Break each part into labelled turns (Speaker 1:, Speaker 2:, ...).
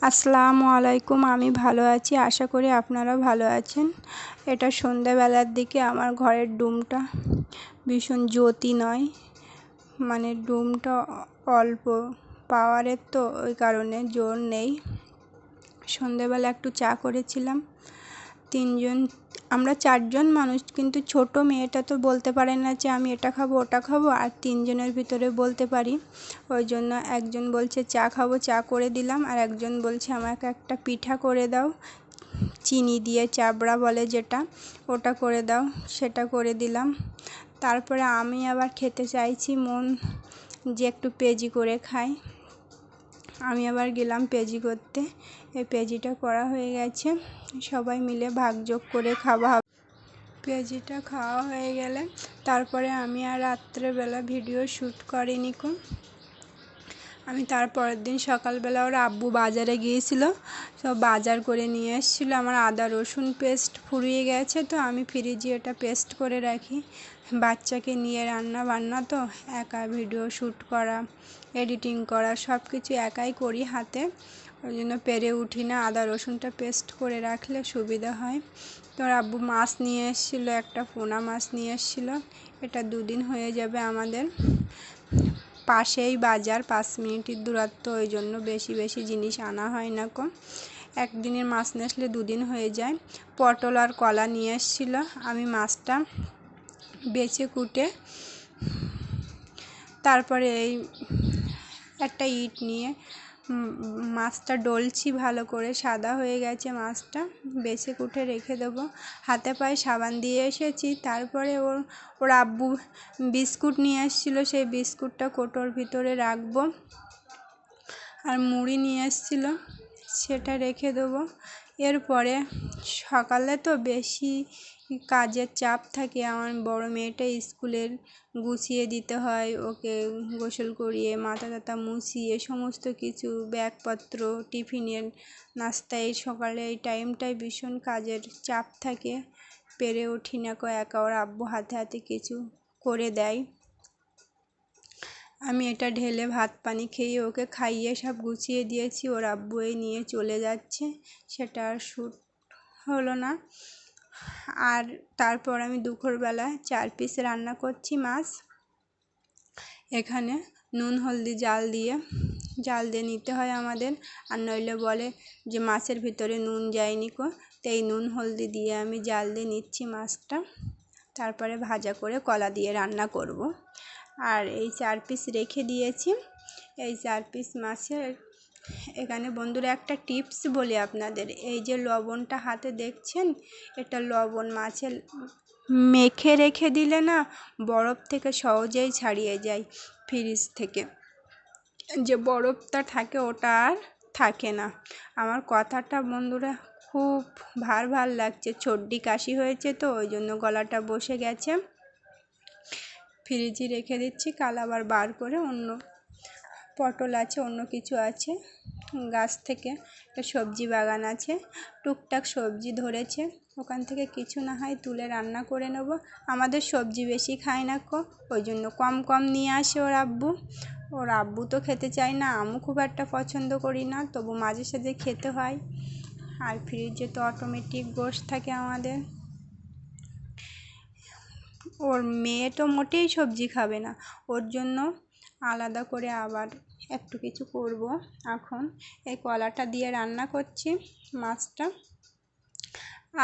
Speaker 1: আসসালামু আলাইকুম। আমি ভালো আছি, আশা করি আপনারাও ভালো আছেন। এটা সন্ধ্যাবেলার দিকে আমার ঘরের ডুমটা ভীষণ জ্যোতি নয়, মানে ডুমটা অল্প পাওয়ারের, তো ওই কারণে জোর নেই। সন্ধ্যাবেলা একটু চা করেছিলাম। আমরা 4 জন মানুষ, কিন্তু ছোট মেয়েটা তো বলতে পারে না যে আমি এটা খাবো ওটা খাবো, আর 3 জনের ভিতরে বলতে পারি। ওই জন্য একজন বলছে চা খাবো, চা করে দিলাম, আর একজন বলছে আমাকে একটা পিঠা করে দাও, চিনি দিয়ে চাবড়া বলে যেটা, ওটা করে দাও, সেটা করে দিলাম। তারপরে আমি আবার খেতে চাইছি যে একটু পেঁয়াজি করে খাই। আমি আবার গেলাম পেঁয়াজি করতে। এই পেঁয়াজিটা করা হয়ে গেছে, সবাই মিলে ভাগযোগ করে খাওয়া হবে। পেঁয়াজিটা খাওয়া হয়ে গেলে তারপরে আমি আর রাত্রেবেলা ভিডিও শ্যুট করিনি। আমি তারপরের দিন সকালবেলা ওর আব্বু বাজারে গিয়েছিল, সব বাজার করে নিয়ে এসেছিলো। আমার আদা রসুন পেস্ট ফুরিয়ে গেছে, তো আমি ফ্রিজে এটা পেস্ট করে রাখি। বাচ্চাকে নিয়ে রান্না বান্না, তো একা ভিডিও শ্যুট করা, এডিটিং করা সব কিছু একাই করি হাতে, ওই জন্য পেরে উঠি না। আদা রসুনটা পেস্ট করে রাখলে সুবিধা হয়। তো ওর আব্বু মাছ নিয়ে এসেছিলো, একটা পোনা মাছ নিয়ে এসেছিলো। এটা 2 দিন হয়ে যাবে আমাদের। পাশেই বাজার, 5 মিনিটের দূরত্ব, ওই জন্য বেশি জিনিস আনা হয় না। একদিনের মাছ নিয়ে আসলে 2 দিন হয়ে যায়। পটল আর কলা নিয়ে এসেছিলো। আমি মাছটা বেছে কুটে তারপরে এই একটা ইট নিয়ে মাছটা ডলছি ভালো করে। সাদা হয়ে গেছে মাছটা, বেছে কুটে রেখে দেবো। হাতে পায়ে সাবান দিয়ে এসেছি। তারপরে ওর আব্বু বিস্কুট নিয়ে এসেছিলো, সেই বিস্কুটটা কোটোর ভিতরে রাখবো। আর মুড়ি নিয়ে এসেছিলো, সেটা রেখে দেবো। এরপরে সকালে তো বেশি কাজের চাপ থাকে। আমার বড় মেয়েটা স্কুলের গুছিয়ে দিতে হয়, ওকে গোসল করিয়ে মাথা টাথা মুছিয়ে সমস্ত কিছু ব্যাগপত্র, টিফিনের নাস্তা, এই সকালে এই টাইমটায় ভীষণ কাজের চাপ থাকে, পেরে উঠি না একা। ওর আব্বু হাতে হাতে কিছু করে দেয়। আমি এটা ঢেলে ভাত পানি খেয়ে ওকে খাইয়ে সব গুছিয়ে দিয়েছি। ওর আব্বু এই নিয়ে চলে যাচ্ছে, সেটা আর শ্যুট হলো না। আর তারপর আমি দুপুরবেলা 4 পিস রান্না করছি মাছ। এখানে নুন হলদি জাল দিয়ে নিতে হয় আমাদের, আর নইলে বলে যে মাছের ভিতরে নুন যায়নি। তো এই নুন হলদি দিয়ে আমি জাল দিয়ে নিচ্ছি মাছটা, তারপরে ভাজা করে কলা দিয়ে রান্না করব। আর এই 4 পিস রেখে দিয়েছি। এই 4 পিস মাছের এখানে বন্ধুরা একটা টিপস বলি আপনাদের। এই যে লবণটা হাতে দেখছেন, এটা লবণ মাছে মেখে রেখে দিলে না বরফ থেকে সহজেই ছাড়িয়ে যায়। ফ্রিজ থেকে যে বরফটা থাকে ওটা আর থাকে না। আমার কথাটা বন্ধুরা খুব ভার লাগছে, সর্দি কাশি হয়েছে, তো ওই জন্য গলাটা বসে গেছে। ফ্রিজে রেখে দিচ্ছি, কাল আবার বার করে অন্য পটল আছে, অন্য কিছু আছে গাছ থেকে, একটা সবজি বাগান আছে, টুকটাক সবজি ধরেছে, ওখান থেকে কিছু না হয় তুলে রান্না করে নেব। আমাদের সবজি বেশি খায় না, ওই জন্য কম নিয়ে আসে ওর আব্বু তো খেতে চায় না, আমিও খুব একটা পছন্দ করি না, তবু মাঝে সাঝে খেতে হয়। আর ফ্রিজে তো অটোমেটিক গোশ থাকে আমাদের। ওর মেয়ে তো মোটেই সবজি খাবে না, ওর জন্য আলাদা করে আবার একটু কিছু করব। এখন এই কলাটা দিয়ে রান্না করছি মাছটা।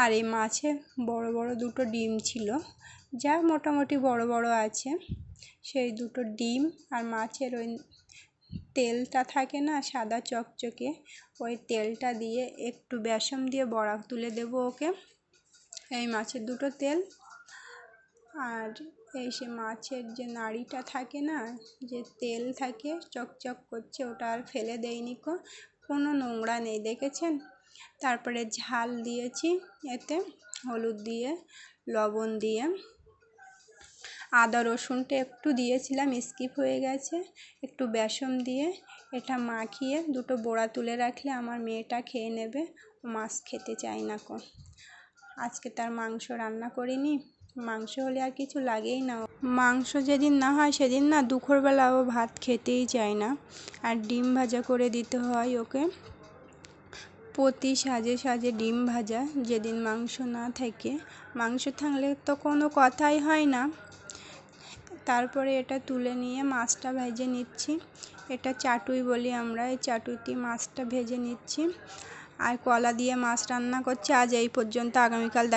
Speaker 1: আর এই মাছে বড় 2টো ডিম ছিল, যা মোটামুটি বড় আছে, সেই 2টো ডিম আর মাছের ওই তেলটা থাকে না সাদা চকচকে, ওই তেলটা দিয়ে একটু বেসন দিয়ে বড়া তুলে দেব ওকে। এই মাছের 2টো তেল, আর এই সে মাছের যে নাড়িটা থাকে না, যে তেল থাকে চকচক করছে, ওটা আর ফেলে দেয়নি, কোনো নোংরা নেই, দেখেছেন। তারপরে ঝাল দিয়েছি, এতে হলুদ দিয়ে, লবণ দিয়ে, আদা রসুনটা একটু দিয়েছিলাম, স্কিপ হয়ে গেছে, একটু বেসন দিয়ে এটা মাখিয়ে 2টো বড়া তুলে রাখলে আমার মেয়েটা খেয়ে নেবে। ও মাছ খেতে চায় না। আজকে তার মাংস রান্না করিনি, মাংস হলে আর কিছু লাগেই না। মাংস যেদিন না হয় সেদিন না দুপুরবেলা ও ভাত খেতেই চায় না। আর ডিম ভাজা করে দিতে হয় ওকে, প্রতি সাজে সাজে ডিম ভাজা, যেদিন মাংস না থাকে। মাংস থাকলে তো কোনো কথাই হয় না। তারপরে এটা তুলে নিয়ে মাছটা ভেজে নিচ্ছি। এটা চাটুই বলি আমরা। এই চাটুইতে মাছটা ভেজে নিচ্ছি আর কলা দিয়ে মাছ রান্না করছি। আজ এই পর্যন্ত, আগামীকাল দেখা